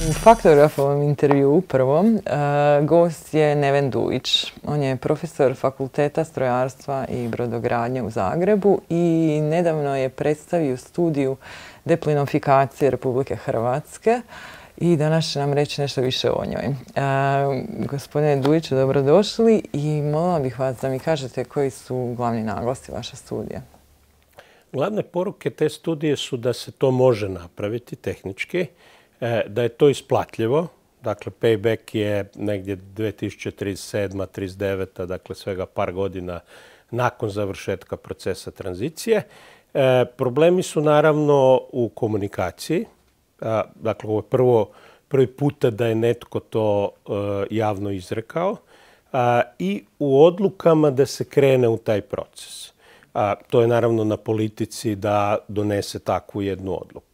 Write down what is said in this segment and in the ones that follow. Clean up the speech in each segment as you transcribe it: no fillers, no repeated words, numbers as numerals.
U Faktografovom intervju prvom gost je Neven Dujić. On je profesor Fakulteta strojarstva i brodogradnje u Zagrebu i nedavno je predstavio studiju deplinifikacije Republike Hrvatske i danas će nam reći nešto više o njoj. Gospodine Dujiću, dobrodošli i molila bih vas da mi kažete koji su glavni naglasci vaše studije. Glavne poruke te studije su da se to može napraviti tehnički, da je to isplatljivo. Dakle, payback je negdje 2037. 39. Dakle, svega par godina nakon završetka procesa tranzicije. Problemi su naravno u komunikaciji. Dakle, ovo je prvi puta da je netko to javno izrekao i u odlukama da se krene u taj proces. To je naravno na politici da donese takvu jednu odluku.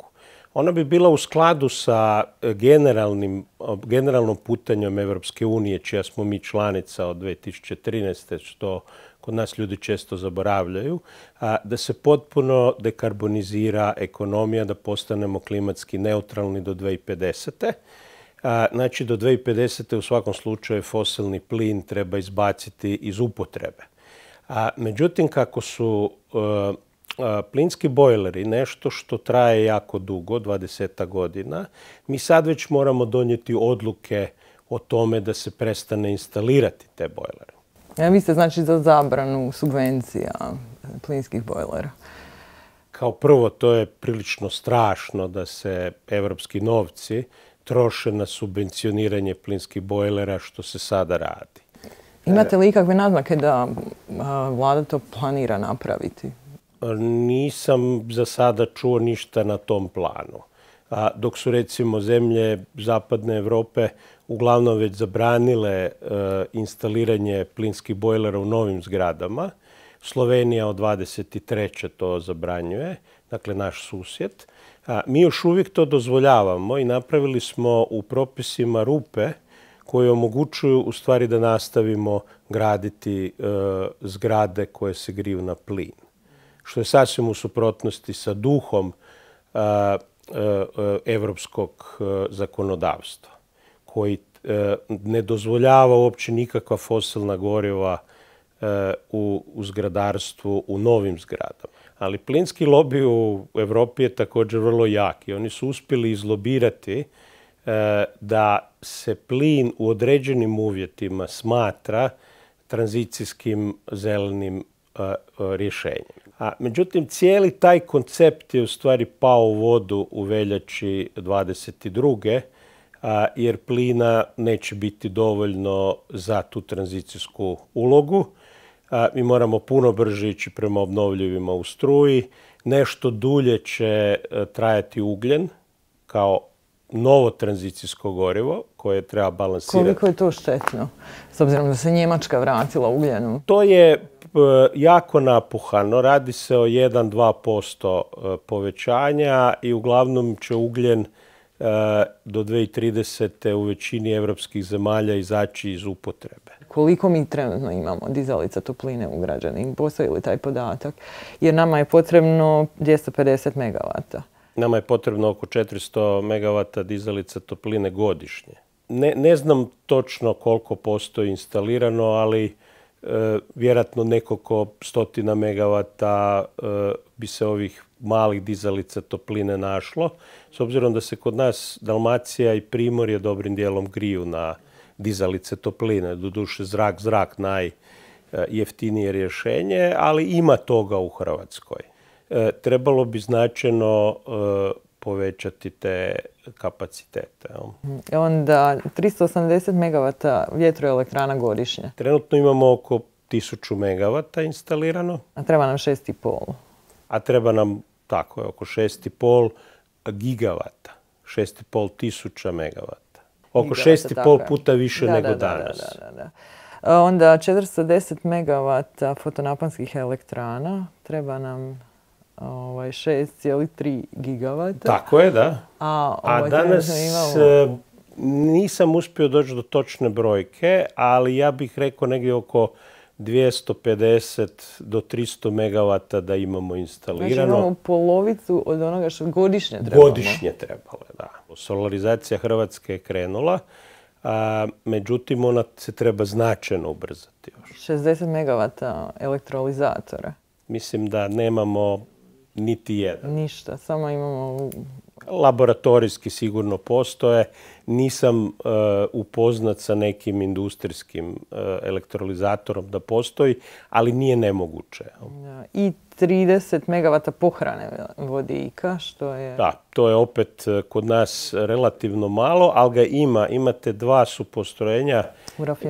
Ona bi bila u skladu sa generalnom putanjom Evropske unije, čija smo mi članica od 2013. što kod nas ljudi često zaboravljaju, da se potpuno dekarbonizira ekonomija, da postanemo klimatski neutralni do 2050. Znači, do 2050. u svakom slučaju fosilni plin treba izbaciti iz upotrebe. Međutim, kako su plinski bojleri nešto što traje jako dugo, 20 godina, mi sad već moramo donijeti odluke o tome da se prestane instalirati te bojlere. Vi ste znači za zabranu subvencija plinskih bojlera? Kao prvo, to je prilično strašno da se evropski novci troše na subvencioniranje plinskih bojlera, što se sada radi. Imate li ikakve naznake da vlada to planira napraviti? Nisam za sada čuo ništa na tom planu. Dok su recimo zemlje zapadne Evrope uglavnom već zabranile instaliranje plinskih bojlera u novim zgradama. Slovenija od 23. to zabranjuje, dakle naš susjed. Mi još uvijek to dozvoljavamo i napravili smo u propisima rupe koje omogućuju u stvari da nastavimo graditi zgrade koje se griju na plin. Što je sasvim u suprotnosti sa duhom evropskog zakonodavstva, koji ne dozvoljava uopće nikakva fosilna goriva u zgradarstvu, u novim zgradama. Ali plinski lobi u Evropi je također vrlo jak i oni su uspjeli izlobirati da se plin u određenim uvjetima smatra tranzicijskim zelenim rješenjem. Međutim, cijeli taj koncept je u stvari pao u vodu u veljači 22. Jer plina neće biti dovoljno za tu tranzicijsku ulogu. Mi moramo puno brže ići prema obnovljivima u struji. Nešto dulje će trajati ugljen kao novo tranzicijsko gorivo koje treba balansirati. Koliko je to štetno, s obzirom da se Njemačka vratila ugljenu? To je jako napuhano. Radi se o 1-2% povećanja i uglavnom će ugljen do 2030. u većini evropskih zemalja izaći iz upotrebe. Koliko mi trenutno imamo dizalica topline ugrađenih? Postoji li taj podatak? Jer nama je potrebno 250 megavata. Nama je potrebno oko 400 megavata dizalica topline godišnje. Ne znam točno koliko postoji instalirano, ali vjerojatno nekoliko stotina megavata bi se ovih malih dizalica topline našlo. S obzirom da se kod nas Dalmacija i Primorje dobrim dijelom griju na dizalice topline. Doduše zrak najjeftinije rješenje, ali ima toga u Hrvatskoj. Trebalo bi značajno povećati te kapacitete. Onda 380 megavata vjetroelektrana godišnje. Trenutno imamo oko 1000 megavata instalirano. A treba nam 6,5. A treba nam tako je, oko 6,5 gigavata. 6,5 tisuća megavata. Oko 6,5 puta više nego danas. Onda 410 megavata fotonaponskih elektrana. Treba nam 6,3 gigavata. Tako je, da. A danas nisam uspio doći do točne brojke, ali ja bih rekao negdje oko 250 do 300 megavata da imamo instalirano. Znači imamo polovicu od onoga što godišnje trebamo. Godišnje trebalo, da. Solarizacija Hrvatske je krenula, međutim ona se treba značajno ubrzati još. 60 megavata elektrolizatora. Mislim da nemamo niti jedan. Ništa, samo imamo... Laboratorijski sigurno postoje. Nisam upoznat sa nekim industrijskim elektrolizatorom da postoji, ali nije nemoguće. I 30 megavata pohrane vodika, što je... Da, to je opet kod nas relativno malo, ali ga ima. Imate dva su postrojenja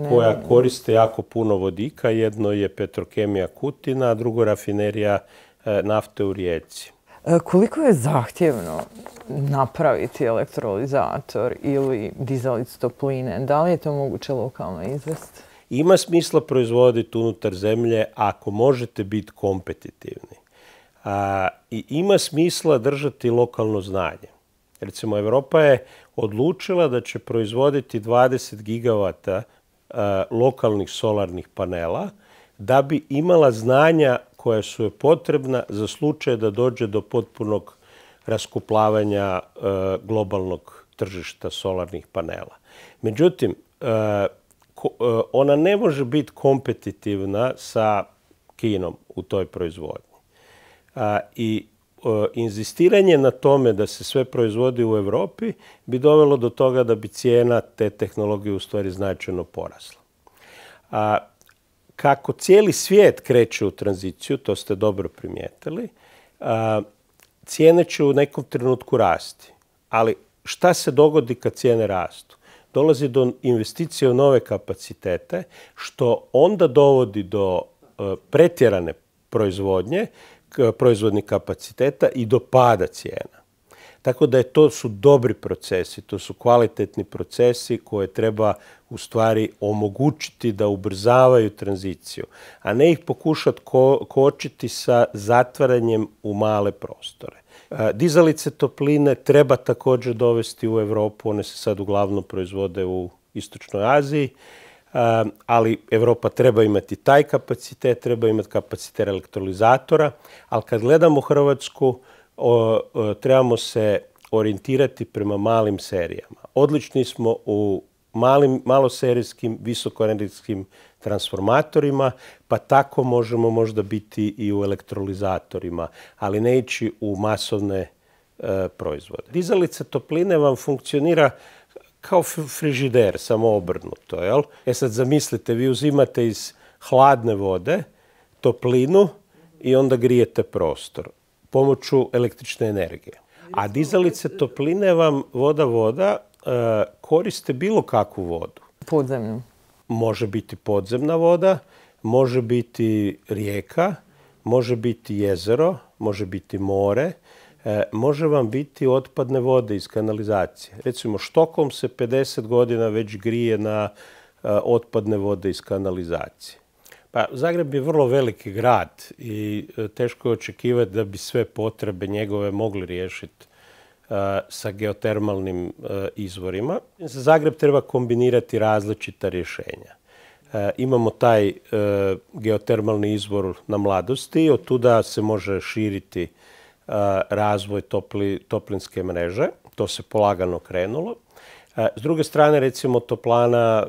koja koriste jako puno vodika. Jedno je Petrokemija Kutina, a drugo rafinerija nafte u Rijeci. Koliko je zahtjevno napraviti elektrolizator ili dizalicu topline? Da li je to moguće lokalno izvesti? Ima smisla proizvoditi unutar zemlje ako možete biti kompetitivni. I ima smisla držati lokalno znanje. Recimo, Europa je odlučila da će proizvoditi 20 gigavata lokalnih solarnih panela da bi imala znanja koja su joj potrebna za slučaj da dođe do potpunog raskoplavanja globalnog tržišta solarnih panela. Međutim, ona ne može biti kompetitivna sa Kinom u toj proizvodnji. I inzistiranje na tome da se sve proizvodi u Europi bi dovelo do toga da bi cijena te tehnologije u stvari značajno porasla. Kako cijeli svijet kreće u tranziciju, to ste dobro primijetili, cijene će u nekom trenutku rasti. Ali šta se dogodi kad cijene rastu? Dolazi do investicije u nove kapacitete, što onda dovodi do pretjerane proizvodnje, proizvodnih kapaciteta i do pada cijena. Tako da to su dobri procesi, to su kvalitetni procesi koje treba u stvari omogućiti da ubrzavaju tranziciju, a ne ih pokušati kočiti sa zatvaranjem u male prostore. Dizalice topline treba također dovesti u Europu, one se sad uglavnom proizvode u Istočnoj Aziji, ali Europa treba imati taj kapacitet, treba imati kapacitet elektrolizatora, ali kad gledamo Hrvatsku, trebamo se orijentirati prema malim serijama. Odlični smo u maloserijskim, visokoenergetskim transformatorima, pa tako možemo možda biti i u elektrolizatorima, ali ne ići u masovne proizvode. Dizalica topline vam funkcionira kao frižider, samo obrnuto. Jel? Sad zamislite, vi uzimate iz hladne vode toplinu i onda grijete prostor pomoću električne energije. A dizalice topline vam voda koriste bilo kakvu vodu. Podzemnu. Može biti podzemna voda, može biti rijeka, može biti jezero, može biti more, može vam biti otpadne vode iz kanalizacije. Recimo, Štokholm se 50 godina već grije na otpadne vode iz kanalizacije. Pa, Zagreb je vrlo veliki grad i teško je očekivati da bi sve potrebe njegove mogli riješiti sa geotermalnim izvorima. Zagreb treba kombinirati različita rješenja. Imamo taj geotermalni izvor na Mladosti, od tuda se može širiti razvoj toplinske mreže. To se polagano krenulo. S druge strane, recimo, toplana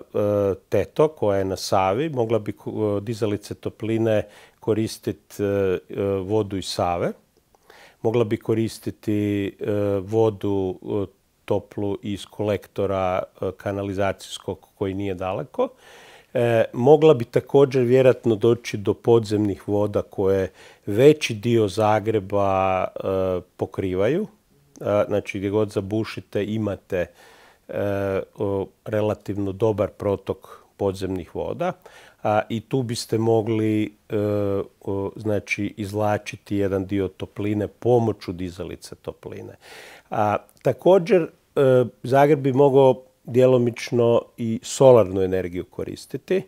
Teto, koja je na Savi, mogla bi dizalice topline koristiti vodu iz Save. Mogla bi koristiti vodu toplu iz kolektora kanalizacijskog koji nije daleko. Mogla bi također vjerojatno doći do podzemnih voda koje veći dio Zagreba pokrivaju. Znači, gdje god zabušite imate relativno dobar protok podzemnih voda i tu biste mogli znači, izvlačiti jedan dio topline pomoću dizalice topline. Također, Zagreb bi mogao djelomično i solarnu energiju koristiti.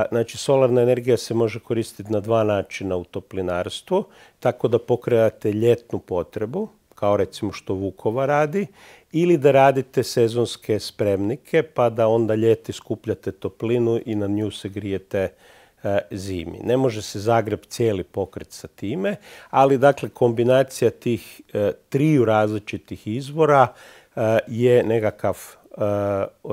Znači, solarna energija se može koristiti na dva načina u toplinarstvu, tako da pokreate ljetnu potrebu, kao recimo što Vukova radi, ili da radite sezonske spremnike, pa da onda ljeti skupljate toplinu i na nju se grijete zimi. Ne može se Zagreb cijeli pokriti sa time, ali dakle kombinacija tih triju različitih izvora je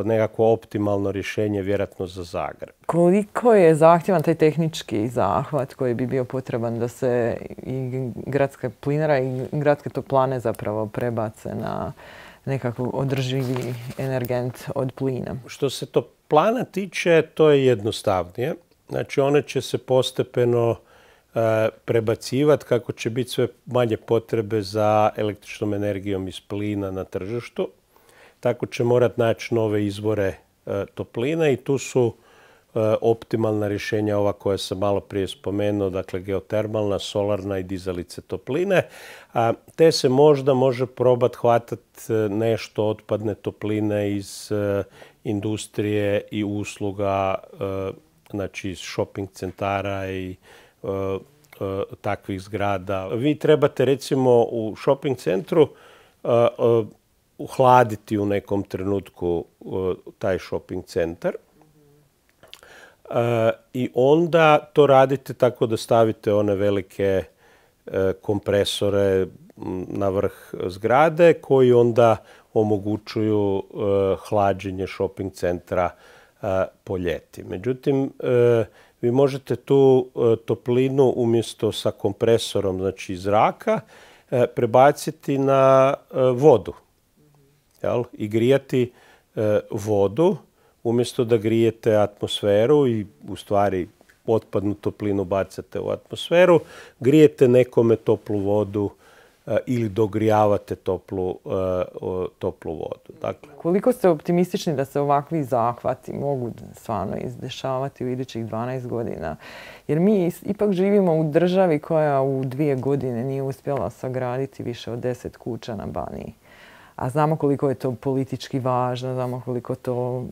nekakvo optimalno rješenje vjerojatno za Zagreb. Koliko je zahtjevan taj tehnički zahvat koji bi bio potreban da se i gradska plinara i gradske toplane zapravo prebace na nekakav održivi energent od plina? Što se toplana tiče, to je jednostavnije. Znači, one će se postepeno prebacivati kako će biti sve manje potrebe za električnom energijom iz plina na tržištu. Tako će morati naći nove izvore topline i tu su optimalna rješenja ova koja sam malo prije spomenuo, dakle geotermalna, solarna i dizalice topline. Te se možda može probati hvatati nešto otpadne topline iz industrije i usluga, znači iz shopping centara i takvih zgrada. Vi trebate recimo u shopping centru uhladiti u nekom trenutku taj shopping centar. I onda to radite tako da stavite one velike kompresore na vrh zgrade koji onda omogućuju hlađenje shopping centra po ljeti. Međutim, vi možete tu toplinu umjesto sa kompresorom, znači iz zraka, prebaciti na vodu. I grijati vodu umjesto da grijete atmosferu i u stvari otpadnu toplinu bacate u atmosferu, grijete nekome toplu vodu ili dogrijavate toplu vodu. Dakle, koliko ste optimistični da se ovakvi zahvati mogu stvarno izdešavati u idućih 12 godina? Jer mi ipak živimo u državi koja u 2 godine nije uspjela sagraditi više od 10 kuća na Baniji. A znamo koliko je to politički važno, znamo koliko to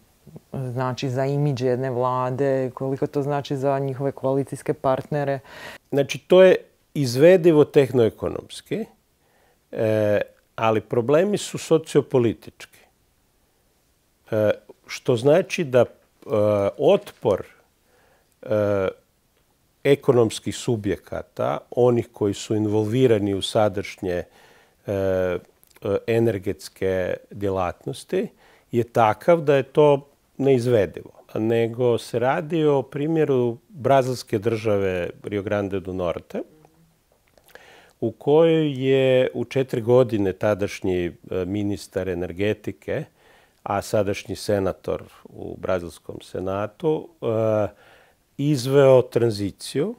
znači za imidž jedne vlade, koliko to znači za njihove koalicijske partnere. Znači, to je izvedivo tehnoekonomski, ali problemi su sociopolitički. Što znači da otpor ekonomskih subjekata, onih koji su involvirani u sadašnje energetske djelatnosti, je takav da je to neizvedivo. Nego se radi o primjeru brazilske države Rio Grande do Norte, u kojoj je u 4 godine tadašnji ministar energetike, a sadašnji senator u brazilskom senatu, izveo tranziciju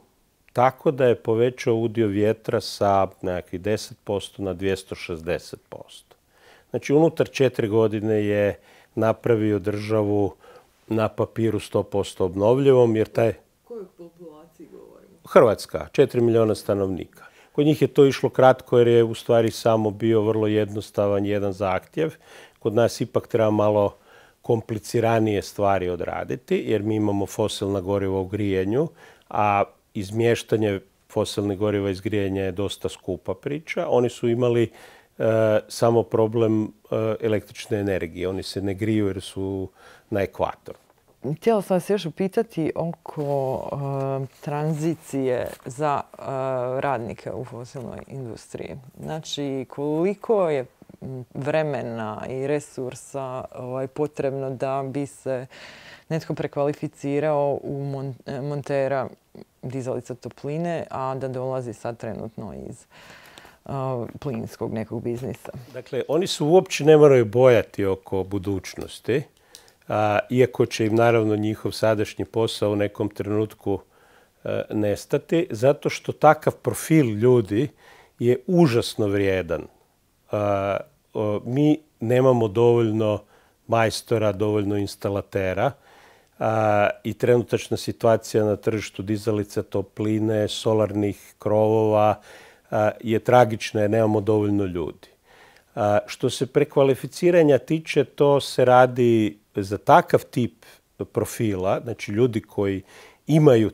tako da je povećao udio vjetra sa nekakvih 10% na 260%. Znači, unutar 4 godine je napravio državu na papiru 100% obnovljivom, jer taj... Kojoj populaciji govorimo? Hrvatska, 4 milijuna stanovnika. Kod njih je to išlo kratko jer je u stvari samo bio vrlo jednostavan jedan zahtjev. Kod nas ipak treba malo kompliciranije stvari odraditi, jer mi imamo fosilna goriva u grijenju, a izmještanje fosilnih goriva iz grijanja je dosta skupa priča. Oni su imali samo problem električne energije. Oni se ne griju jer su na ekvatoru. Htjela sam vas još upitati oko tranzicije za radnike u fosilnoj industriji. Znači, koliko je vremena i resursa potrebno da bi se netko prekvalificirao u montera dizalica topline, a da dolazi sad trenutno iz plinskog nekog biznisa? Dakle, oni se uopće ne moraju bojati oko budućnosti, iako će im naravno njihov sadašnji posao u nekom trenutku nestati, zato što takav profil ljudi je užasno vrijedan. Mi nemamo dovoljno majstora, dovoljno instalatera i trenutačna situacija na tržištu dizalica topline, solarnih krovova je tragična jer nemamo dovoljno ljudi. Što se prekvalificiranja tiče, to se radi za takav tip profila, znači ljudi koji imaju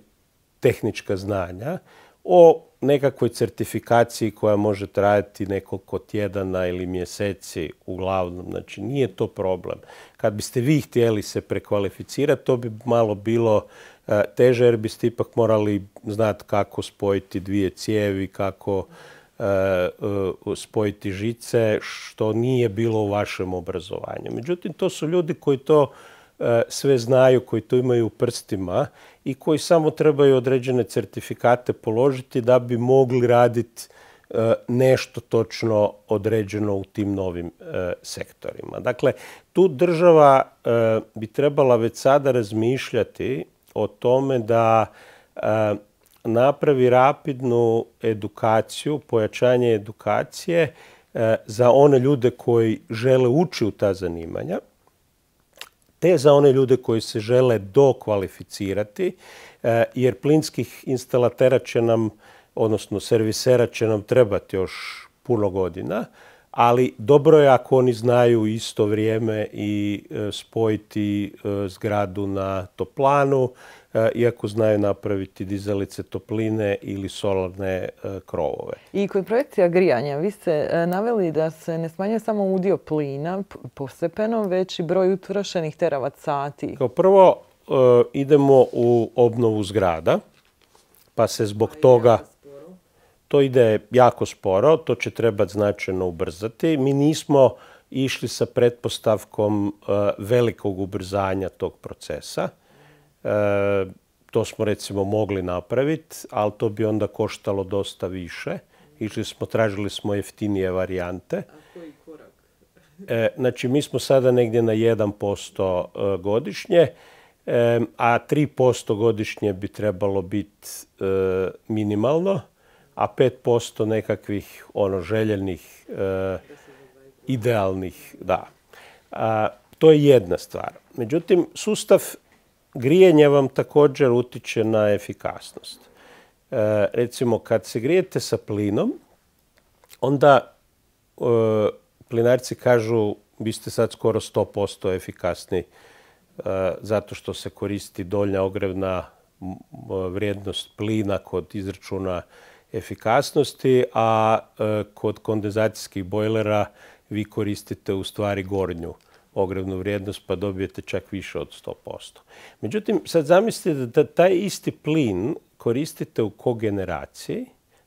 tehnička znanja, o nekakvoj certifikaciji koja može trajati nekoliko tjedana ili mjeseci uglavnom. Znači, nije to problem. Kad biste vi htjeli se prekvalificirati, to bi malo bilo teže jer biste ipak morali znati kako spojiti dvije cijevi, kako spojiti žice, što nije bilo u vašem obrazovanju. Međutim, to su ljudi koji to sve znaju, koji to imaju u prstima i koji samo trebaju određene certifikate položiti da bi mogli raditi nešto točno određeno u tim novim sektorima. Dakle, tu država bi trebala već sada razmišljati o tome da napravi rapidnu edukaciju, pojačanje edukacije za one ljude koji žele ući u ta zanimanja, te za one ljude koji se žele dokvalificirati, jer plinskih instalatera će nam, odnosno servisera će nam trebati još puno godina, ali dobro je ako oni znaju isto vrijeme i spojiti zgradu na toplanu, iako znaju napraviti dizalice topline ili solarne krovove. I kod projekcija grijanja vi ste naveli da se ne smanjuje samo udio plina postepeno, već i broj utrošenih teravat sati. Kao prvo idemo u obnovu zgrada, pa se zbog toga to ide jako sporo, to će trebati značajno ubrzati. Mi nismo išli sa pretpostavkom velikog ubrzanja tog procesa. To smo recimo mogli napraviti, ali to bi onda koštalo dosta više. Tražili smo jeftinije varijante. A koji korak? Znači, mi smo sada negdje na 1% godišnje, a 3% godišnje bi trebalo biti minimalno, a 5% nekakvih željenih, idealnih, da. To je jedna stvar. Međutim, sustav grijanja vam također utiče na efikasnost. Recimo, kad se grijete sa plinom, onda plinarci kažu vi ste sad skoro 100% efikasni zato što se koristi donja ogrevna vrijednost plina kod izračuna efikasnosti, a kod kondenzacijskih bojlera vi koristite u stvari gornju ogrevnu vrijednost pa dobijete čak više od 100%. Međutim, sad zamislite da taj isti plin koristite u kogeneraciji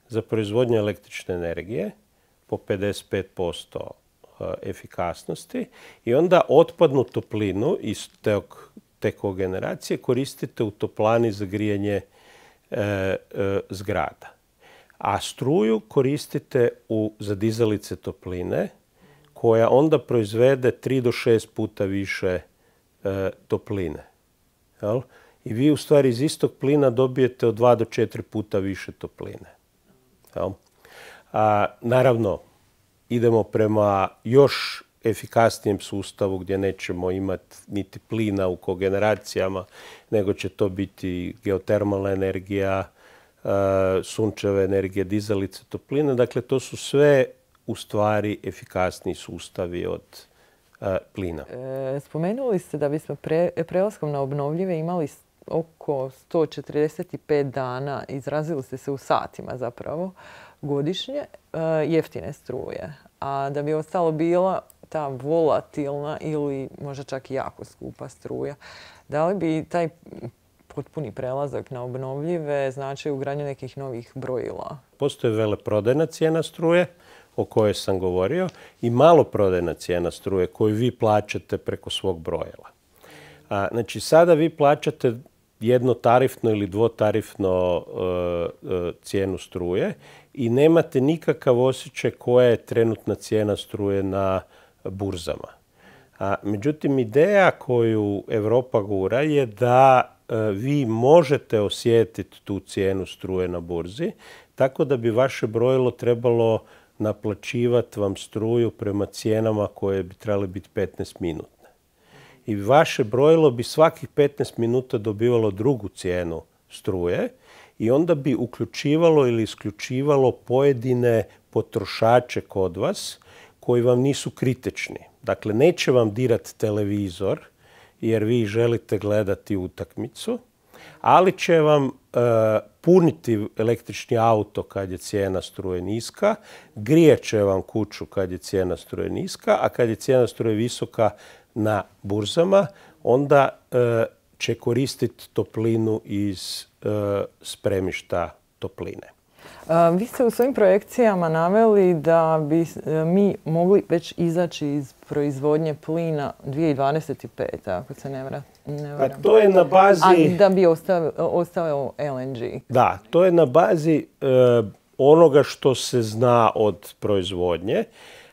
za proizvodnju električne energije po 55% efikasnosti i onda otpadnu toplinu iz te kogeneracije koristite u toplani za grijanje zgrada. A struju koristite za dizalice topline koja onda proizvede 3 do 6 puta više topline. Jel? I vi u stvari iz istog plina dobijete od 2 do 4 puta više topline. Jel? Naravno, idemo prema još efikasnijem sustavu gdje nećemo imati niti plina u kogeneracijama, nego će to biti geotermalna energija, sunčeve energije, dizalice topline. Dakle, to su sve u stvari efikasniji sustavi od plina. Spomenuli ste da bismo prelaskom na obnovljive imali oko 145 dana, izrazili ste se u satima zapravo, godišnje, jeftine struje. A da bi ostalo bila ta volatilna ili možda čak i jako skupa struja, da li bi taj potpuni prelazak na obnovljive znači ugradnju nekih novih brojila? Postoji veleprodajna cijena struje, o kojoj sam govorio, i maloprodajna cijena struje koju vi plaćate preko svog brojila. Znači, sada vi plaćate jednotarifno ili dvotarifno cijenu struje i nemate nikakav osjećaj koja je trenutna cijena struje na burzama. Međutim, ideja koju Europa gura je da vi možete osjetiti tu cijenu struje na burzi, tako da bi vaše brojilo trebalo naplaćivati vam struju prema cijenama koje bi trebale biti 15 minutne. I vaše brojilo bi svakih 15 minuta dobivalo drugu cijenu struje i onda bi uključivalo ili isključivalo pojedine potrošače kod vas koji vam nisu kritični. Dakle, neće vam dirati televizor jer vi želite gledati utakmicu, Ali će vam puniti električni auto kad je cijena struje niska, grijet će vam kuću kad je cijena struje niska, a kad je cijena struje visoka na burzama, onda će koristiti toplinu iz spremišta topline. Vi ste u svojim projekcijama naveli da bi mi mogli već izaći iz proizvodnje plina 2025. ako se ne varam. A to je na bazi... A da bi ostao LNG. Da, to je na bazi onoga što se zna od proizvodnje.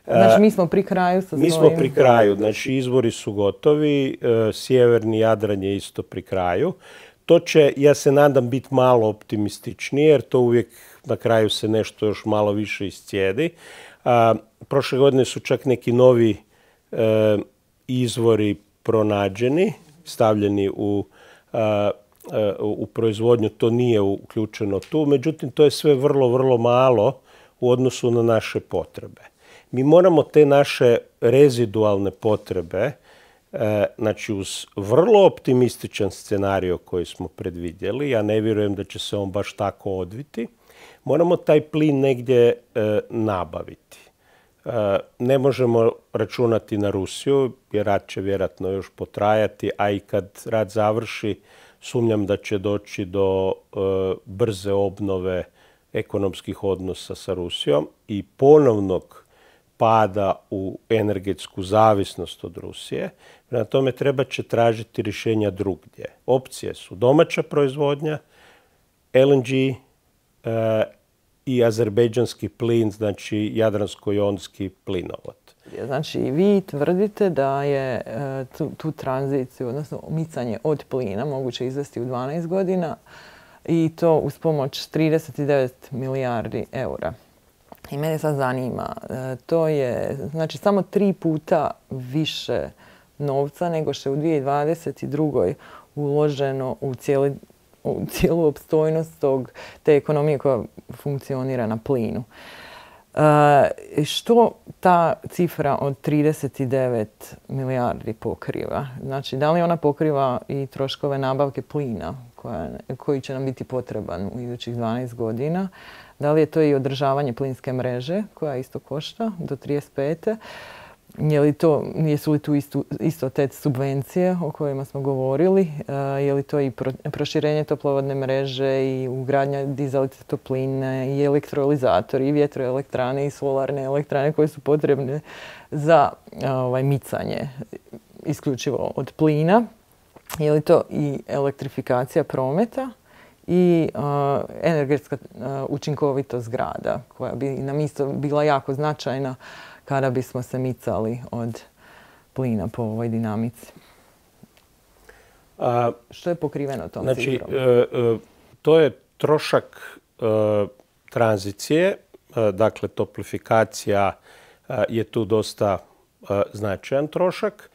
Znači mi smo pri kraju sa svojim... Mi smo pri kraju, znači izvori su gotovi, sjeverni Jadran je isto pri kraju. To će, ja se nadam, biti malo optimističnije, jer to uvijek na kraju se nešto još malo više iscijedi. Prošle godine su čak neki novi izvori pronađeni, stavljeni u proizvodnju, to nije uključeno tu. Međutim, to je sve vrlo, vrlo malo u odnosu na naše potrebe. Mi moramo te naše rezidualne potrebe, znači uz vrlo optimističan scenario koji smo predvidjeli, ja ne vjerujem da će se on baš tako odviti, moramo taj plin negdje nabaviti. Ne možemo računati na Rusiju, jer rat će vjerojatno još potrajati, a i kad rat završi, sumnjam da će doći do brze obnove ekonomskih odnosa sa Rusijom i ponovnog pada u energetsku zavisnost od Rusije. Prema tome treba će tražiti rješenja drugdje. Opcije su domaća proizvodnja, LNG i azerbejdžanski plin, znači jadransko-jonski plinovod. Znači vi tvrdite da je tu tranziciju, odnosno micanje od plina moguće izvesti u 12 godina i to uz pomoć 39 milijardi eura. I mene sad zanima, to je znači samo 3 puta više novca nego što je u 2022. uloženo u cijelu opstojnost te ekonomije koja funkcionira na plinu. Što ta cifra od 39 milijardi pokriva? Znači, da li ona pokriva i troškove nabavke plina koji će nam biti potreban u idućih 12 godina? Da li je to i održavanje plinske mreže koja isto košta do 35. Jesu li tu isto te subvencije o kojima smo govorili? Je li to i proširenje toplovodne mreže i ugradnja dizalice topline i elektrolizatori i vjetroelektrane i solarne elektrane koje su potrebne za micanje isključivo od plina? Je li to i elektrifikacija prometa i energetska učinkovitost zgrada koja bi nam isto bila jako značajna kada bismo se micali od plina po ovoj dinamici? Što je pokriveno tom cifrom? To je trošak tranzicije, dakle toplifikacija je tu dosta značajan trošak,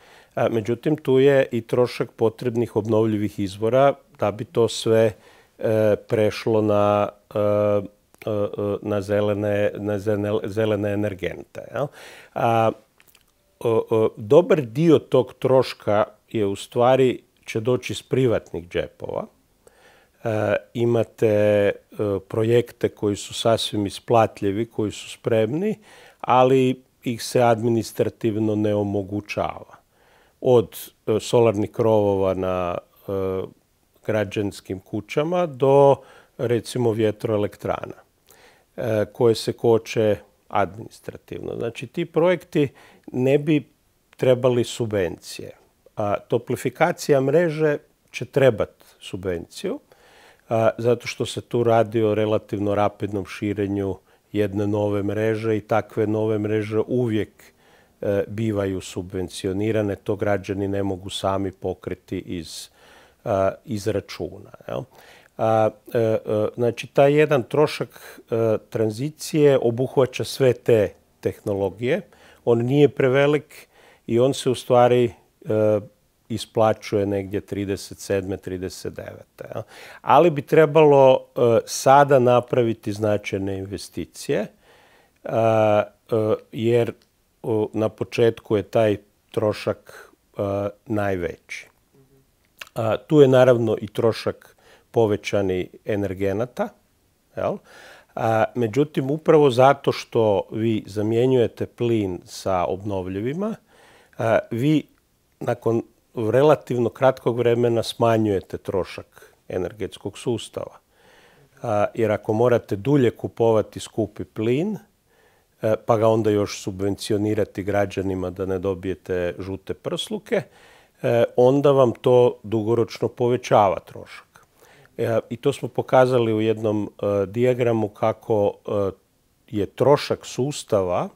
međutim tu je i trošak potrebnih obnovljivih izvora da bi to sve prešlo na zelene energente. Dobar dio tog troška je u stvari će doći iz privatnih džepova. Imate projekte koji su sasvim isplatljivi, koji su spremni, ali ih se administrativno ne omogućava. Od solarnih krovova na građanskim kućama do recimo vjetroelektrana koje se koče administrativno. Znači ti projekti ne bi trebali subvencije. Toplifikacija mreže će trebati subvenciju zato što se tu radi o relativno rapidnom širenju jedne nove mreže i takve nove mreže uvijek bivaju subvencionirane. To građani ne mogu sami pokriti iz računa. Znači, taj jedan trošak tranzicije obuhvaća sve te tehnologije. On nije prevelik i on se u stvari isplaćuje negdje 37. 39. Ali bi trebalo sada napraviti značajne investicije jer na početku je taj trošak najveći. Tu je naravno i trošak povećani energenata. Međutim, upravo zato što vi zamjenjujete plin sa obnovljivima, vi nakon relativno kratkog vremena smanjujete trošak energetskog sustava. Jer ako morate dulje kupovati skupi plin, pa ga onda još subvencionirati građanima da ne dobijete žute prsluke, onda vam to dugoročno povećava trošak. I to smo pokazali u jednom dijagramu kako je trošak sustava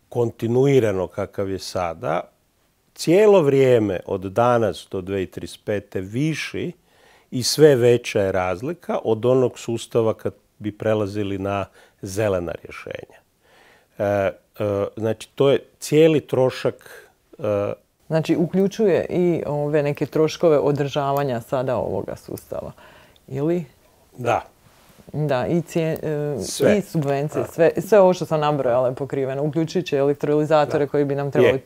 kontinuirano kakav je sada, cijelo vrijeme od danas do 2035. viši i sve veća je razlika od onog sustava kad bi prelazili na zelena rješenja. Znači, to je cijeli trošak. Znači, uključuje i ove neke troškove održavanja sada ovoga sustava, ili? Da. Da, i subvencije, sve ovo što sam nabrojala je pokriveno, uključujući elektrolizatore koji bi nam trebali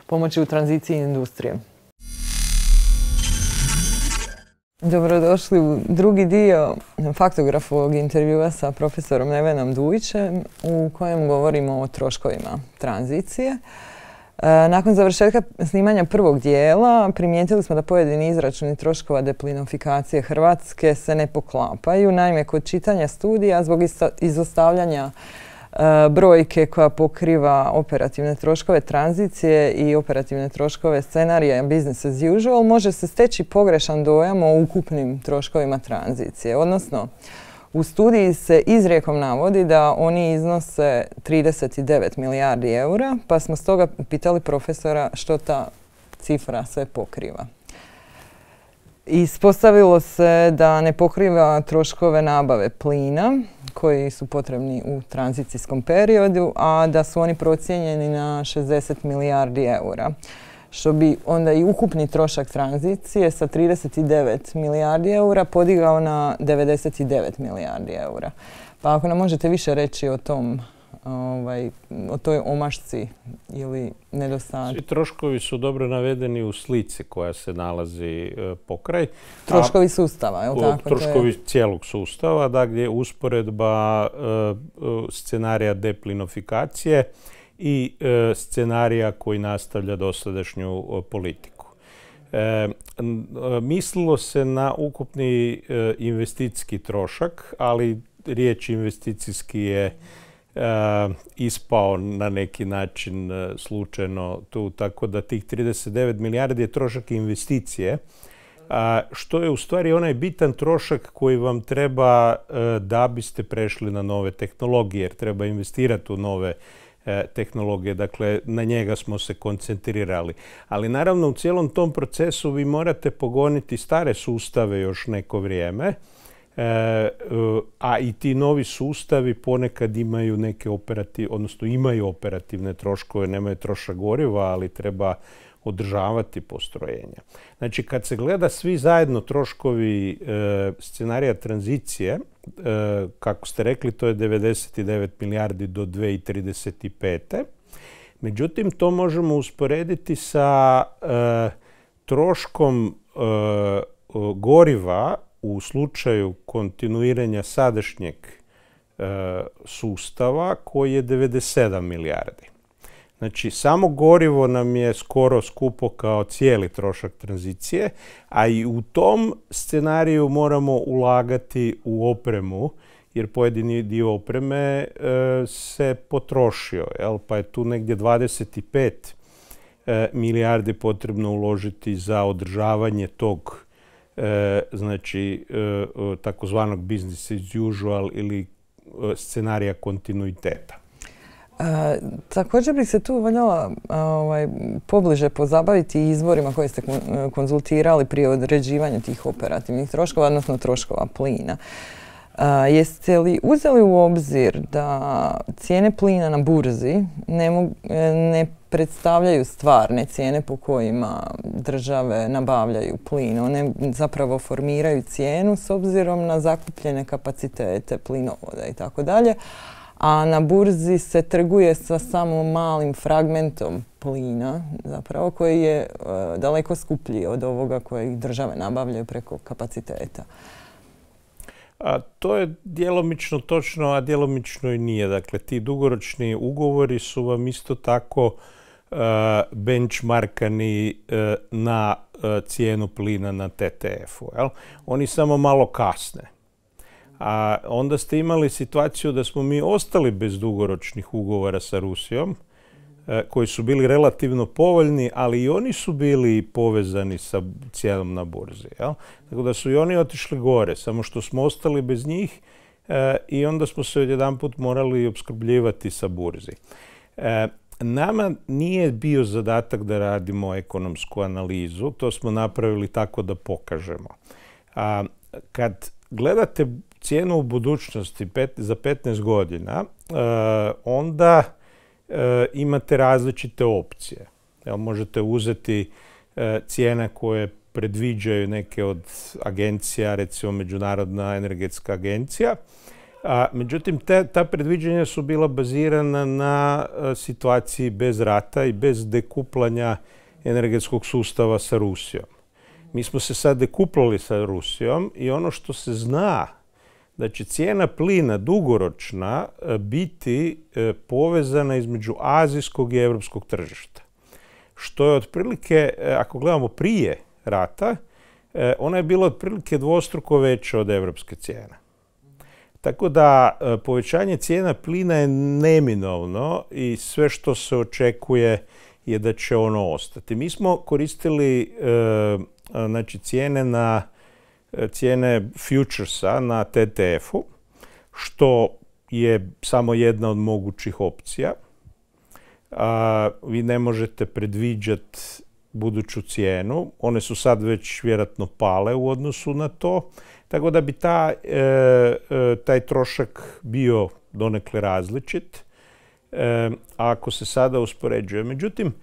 pomoći u tranziciji industrije. Dobrodošli u drugi dio faktografovog intervjua sa profesorom Nevenom Dujićem u kojem govorimo o troškovima tranzicije. Nakon završetka snimanja prvog dijela primijetili smo da pojedini izračuni troškova deplinifikacije Hrvatske se ne poklapaju. Naime, kod čitanja studija zbog izostavljanja brojke koja pokriva operativne troškove tranzicije i operativne troškove scenarija business as usual može se steći pogrešan dojam o ukupnim troškovima tranzicije. Odnosno, u studiji se izrijekom navodi da oni iznose 39 milijardi eura, pa smo stoga pitali profesora što ta cifra sve pokriva. Ispostavilo se da ne pokriva troškove nabave plina koji su potrebni u tranzicijskom periodu, a da su oni procijenjeni na 60 milijardi eura. Što bi onda i ukupni trošak tranzicije sa 39 milijardi eura podigao na 99 milijardi eura. Pa ako nam možete više reći o toj omašci ili nedostatku. Svi troškovi su dobro navedeni u slici koja se nalazi pokraj. Troškovi sustava, je li tako? Troškovi cijelog sustava, da, gdje je usporedba scenarija deplinifikacije i scenarija koji nastavlja dosadašnju politiku. Mislilo se na ukupni investicijski trošak, ali riječ investicijski je ispao na neki način slučajno tu, tako da tih 39 milijardi je trošak investicije, što je u stvari onaj bitan trošak koji vam treba da biste prešli na nove tehnologije, jer treba investirati u nove tehnologije, dakle na njega smo se koncentrirali. Ali naravno u cijelom tom procesu vi morate pogoniti stare sustave još neko vrijeme, a i ti novi sustavi ponekad imaju neke imaju operativne troškove, nemaju trošak goriva, ali treba održavati postrojenja. Znači, kad se gleda svi zajedno troškovi scenarija tranzicije, kako ste rekli, to je 99 milijardi do 2035. Međutim, to možemo usporediti sa troškom goriva u slučaju kontinuiranja sadašnjeg sustava koji je 97 milijardi. Znači, samo gorivo nam je skoro skupo kao cijeli trošak tranzicije, a i u tom scenariju moramo ulagati u opremu, jer pojedini dio opreme se potrošio, pa je tu negdje 25 milijardi potrebno uložiti za održavanje tog takozvanog business as usual ili scenarija kontinuiteta. Također bih se tu voljela pobliže pozabaviti izvorima koje ste konzultirali prije određivanja tih operativnih troškova, odnosno troškova plina. Jeste li uzeli u obzir da cijene plina na burzi ne predstavljaju stvarne cijene po kojima države nabavljaju plin? One zapravo formiraju cijenu s obzirom na zakupljene kapacitete plinovoda i tako dalje. a na burzi se trguje sa samo malim fragmentom plina, zapravo, koji je daleko skuplji od ovoga kojeg države nabavljaju preko kapaciteta. A to je djelomično točno, a djelomično i nije. Dakle, ti dugoročni ugovori su vam isto tako benchmarkani na cijenu plina na TTF-u. Oni samo malo kasne. A onda ste imali situaciju da smo mi ostali bez dugoročnih ugovora sa Rusijom, koji su bili relativno povoljni, ali i oni su bili povezani sa cijenom na burzi. Tako da su i oni otišli gore, samo što smo ostali bez njih i onda smo se odjedanput morali opskrbljivati sa burzi. Nama nije bio zadatak da radimo ekonomsku analizu, to smo napravili tako da pokažemo. Kad gledate cijenu u budućnosti za 15 godina, onda imate različite opcije. Možete uzeti cijene koje predviđaju neke od agencija, recimo Međunarodna energetska agencija. Međutim, ta predviđanja su bila bazirana na situaciji bez rata i bez dekuplanja energetskog sustava sa Rusijom. Mi smo se sad dekuplali sa Rusijom i ono što se zna da će cijena plina dugoročna biti povezana između azijskog i europskog tržišta. Što je otprilike, ako gledamo prije rata, ona je bila otprilike dvostruko veća od europske cijene. Tako da povećanje cijena plina je neminovno i sve što se očekuje je da će ono ostati. Mi smo koristili cijene futuresa na TTF-u, što je samo jedna od mogućih opcija. Vi ne možete predviđati buduću cijenu. One su sad već vjerojatno pale u odnosu na to. Tako da bi taj trošak bio donekle različit ako se sada uspoređuje. Međutim,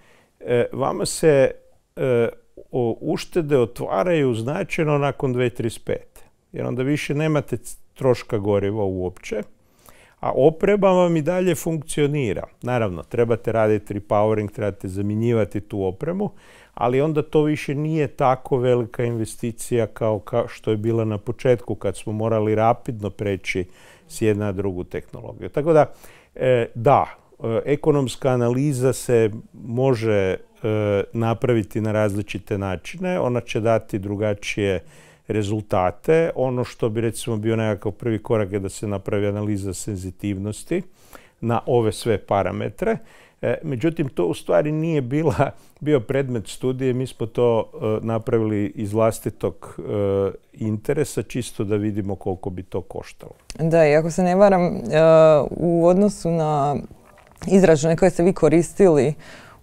vama se uštede otvaraju značajno nakon 2035. Jer onda više nemate troška goriva uopće, a oprema vam i dalje funkcionira. Naravno, trebate raditi repowering, trebate zamjenjivati tu opremu, ali onda to više nije tako velika investicija kao što je bila na početku kad smo morali rapidno preći s jedne na drugu tehnologiju. Tako da, ekonomska analiza se može napraviti na različite načine. Ona će dati drugačije rezultate. Ono što bi recimo bio nekakav prvi korak je da se napravi analiza senzitivnosti na ove sve parametre. Međutim, to u stvari nije bio predmet studije. Mi smo to napravili iz vlastitog interesa, čisto da vidimo koliko bi to koštalo. Da, i ako se ne varam, u odnosu na izračune koje ste vi koristili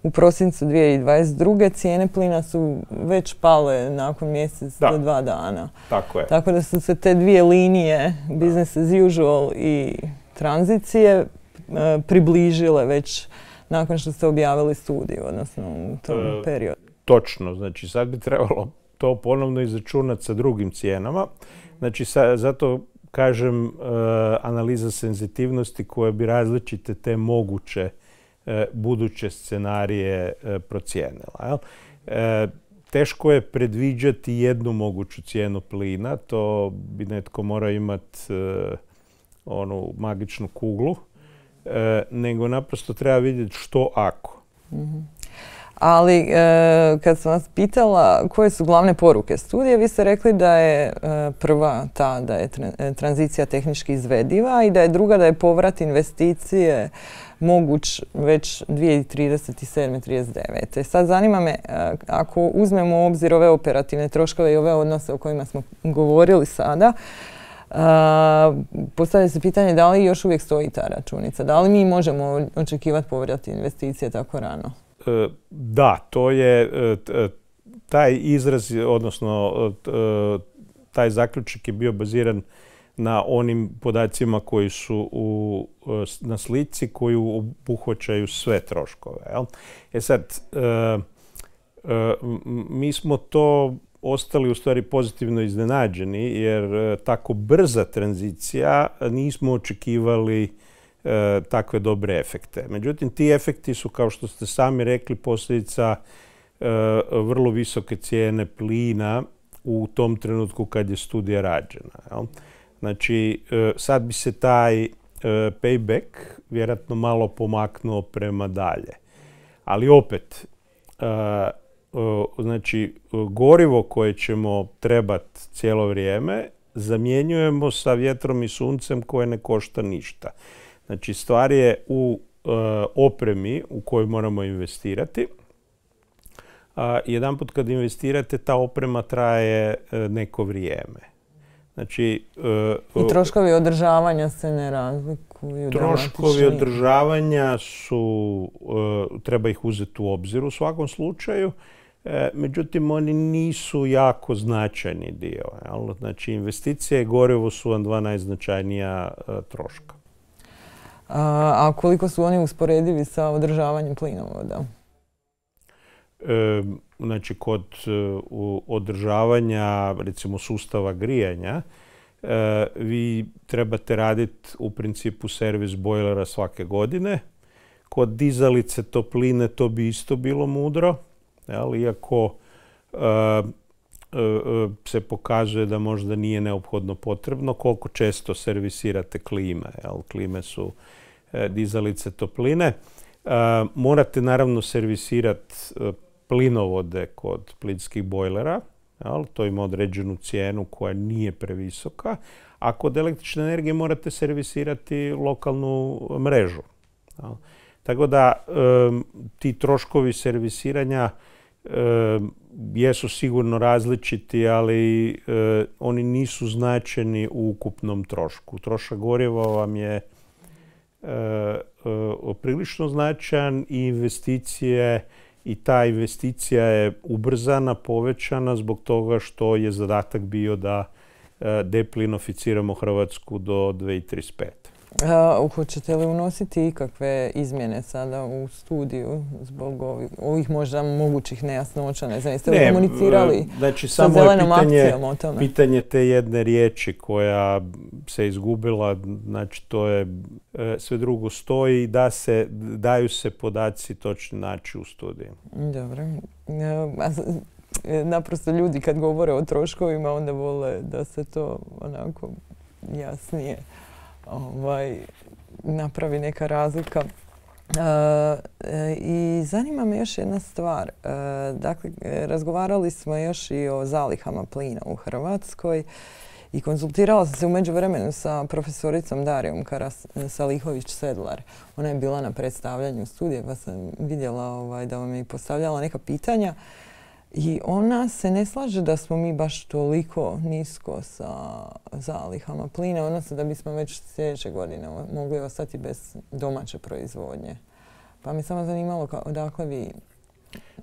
u prosincu 2022. cijene plina su već pale nakon mjesec do 2 dana. Tako je. Tako da su se te dvije linije, business as usual i tranzicije, približile već nakon što ste objavili studiju, odnosno u tom periodu. Točno, znači sad bi trebalo to ponovno izračunati sa drugim cijenama. Znači zato kažem analiza senzitivnosti koja bi različite te moguće buduće scenarije procijenila. Teško je predviđati jednu moguću cijenu plina, to bi netko morao imati onu magičnu kuglu, nego naprosto treba vidjeti što ako. Ali kad sam vas pitala koje su glavne poruke studije, vi ste rekli da je prva ta da je tranzicija tehnički izvediva i da je druga da je povrat investicije moguć već 2037-39. Sad zanima me, ako uzmemo u obzir ove operativne troškove i ove odnose o kojima smo govorili sada, postavlja se pitanje da li još uvijek stoji ta računica, da li mi možemo očekivati povrat investicije tako rano? Da, to je taj izraz, odnosno taj zaključak je bio baziran na onim podacima koji su na slici koji obuhvaćaju sve troškove. Sad, mi smo to ostali u stvari pozitivno iznenađeni jer tako brza tranzicija nismo očekivali takve dobre efekte. Međutim, ti efekti su, kao što ste sami rekli, posljedica vrlo visoke cijene plina u tom trenutku kad je studija rađena. Znači, sad bi se taj payback vjerojatno malo pomaknuo prema dalje. Ali opet, znači, gorivo koje ćemo trebati cijelo vrijeme zamjenjujemo sa vjetrom i suncem koje ne košta ništa. Znači, stvar je u opremi u kojoj moramo investirati. Jedanput kad investirate, ta oprema traje neko vrijeme. Znači, i troškovi održavanja se ne razlikuju. Troškovi održavanja su, treba ih uzeti u obzir u svakom slučaju. Međutim, oni nisu jako značajni dio. Znači, investicije i gorivo su vam dva najznačajnija troška. A koliko su oni usporedivi sa održavanjem plinovoda? Znači, kod održavanja, recimo, sustava grijanja, vi trebate raditi u principu servis bojlera svake godine. Kod dizalice topline to bi isto bilo mudro, iako se pokazuje da možda nije neophodno potrebno. Koliko često servisirate klime? Klime su dizalice topline. Morate naravno servisirati plinovode kod plinskih bojlera. To ima određenu cijenu koja nije previsoka. A kod električne energije morate servisirati lokalnu mrežu. Tako da ti troškovi servisiranja jesu sigurno različiti, ali oni nisu značajni u ukupnom trošku. Trošak goriva vam je prilično značajan i investicije, i ta investicija je ubrzana, povećana zbog toga što je zadatak bio da deplinoficiramo Hrvatsku do 2035. Hoćete li unositi ikakve izmjene sada u studiju zbog ovih možda mogućih nejasnoća? Ne znam, jeste li komunicirali sa zelenom akcijom o tome? Pitanje te jedne riječi koja se izgubila, znači to je sve drugo stoji, daju se podaci točni naći u studiju. Dobro. Naprosto ljudi kad govore o troškovima onda vole da se to onako jasnije napravi neka razlika. I zanima me još jedna stvar. Dakle, razgovarali smo još i o zalihama plina u Hrvatskoj i konzultirala sam se u međuvremenu sa profesoricom Darijom Karasalihović-Sedlar. Ona je bila na predstavljanju studije pa sam vidjela da vam je postavljala neka pitanja. I ona se ne slaže da smo mi baš toliko nisko sa zalihama plina, odnosno da bismo već sljedeće godine mogli ostati bez domaće proizvodnje. Pa me samo zanimalo odakle vi...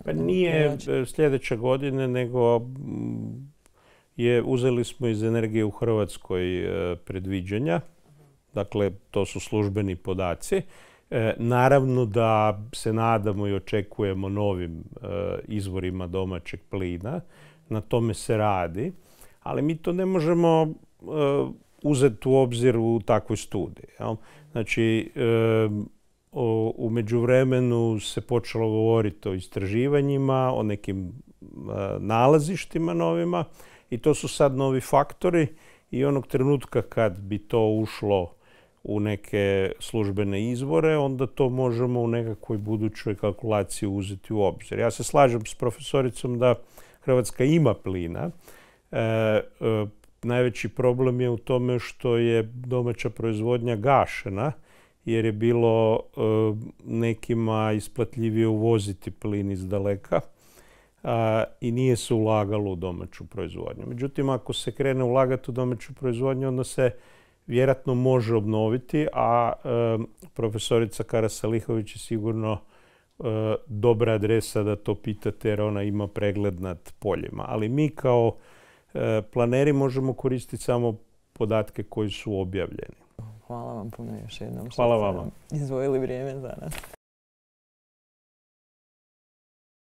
Pa nije sljedeće godine, nego uzeli smo iz energije u Hrvatskoj predviđanja. Dakle, to su službeni podaci. Naravno da se nadamo i očekujemo novim izvorima domaćeg plina. Na tome se radi. Ali mi to ne možemo uzeti u obzir u takvoj studiji. Znači, u međuvremenu se počelo govoriti o istraživanjima, o nekim nalazištima novima i to su sad novi faktori i onog trenutka kad bi to ušlo u neke službene izvore, onda to možemo u nekakvoj budućoj kalkulaciji uzeti u obzir. Ja se slažem s profesoricom da Hrvatska ima plina. Najveći problem je u tome što je domaća proizvodnja gašena, jer je bilo nekima isplatljivije uvoziti plin iz daleka i nije se ulagalo u domaću proizvodnju. Međutim, ako se krene ulagati u domaću proizvodnju, onda se vjerojatno može obnoviti, a profesorica Karasalihović je sigurno dobra adresa da to pitate jer ona ima pregled nad poljima. Ali mi kao planeri možemo koristiti samo podatke koji su objavljeni. Hvala vam puno još jednom što ste izdvojili vrijeme za nas.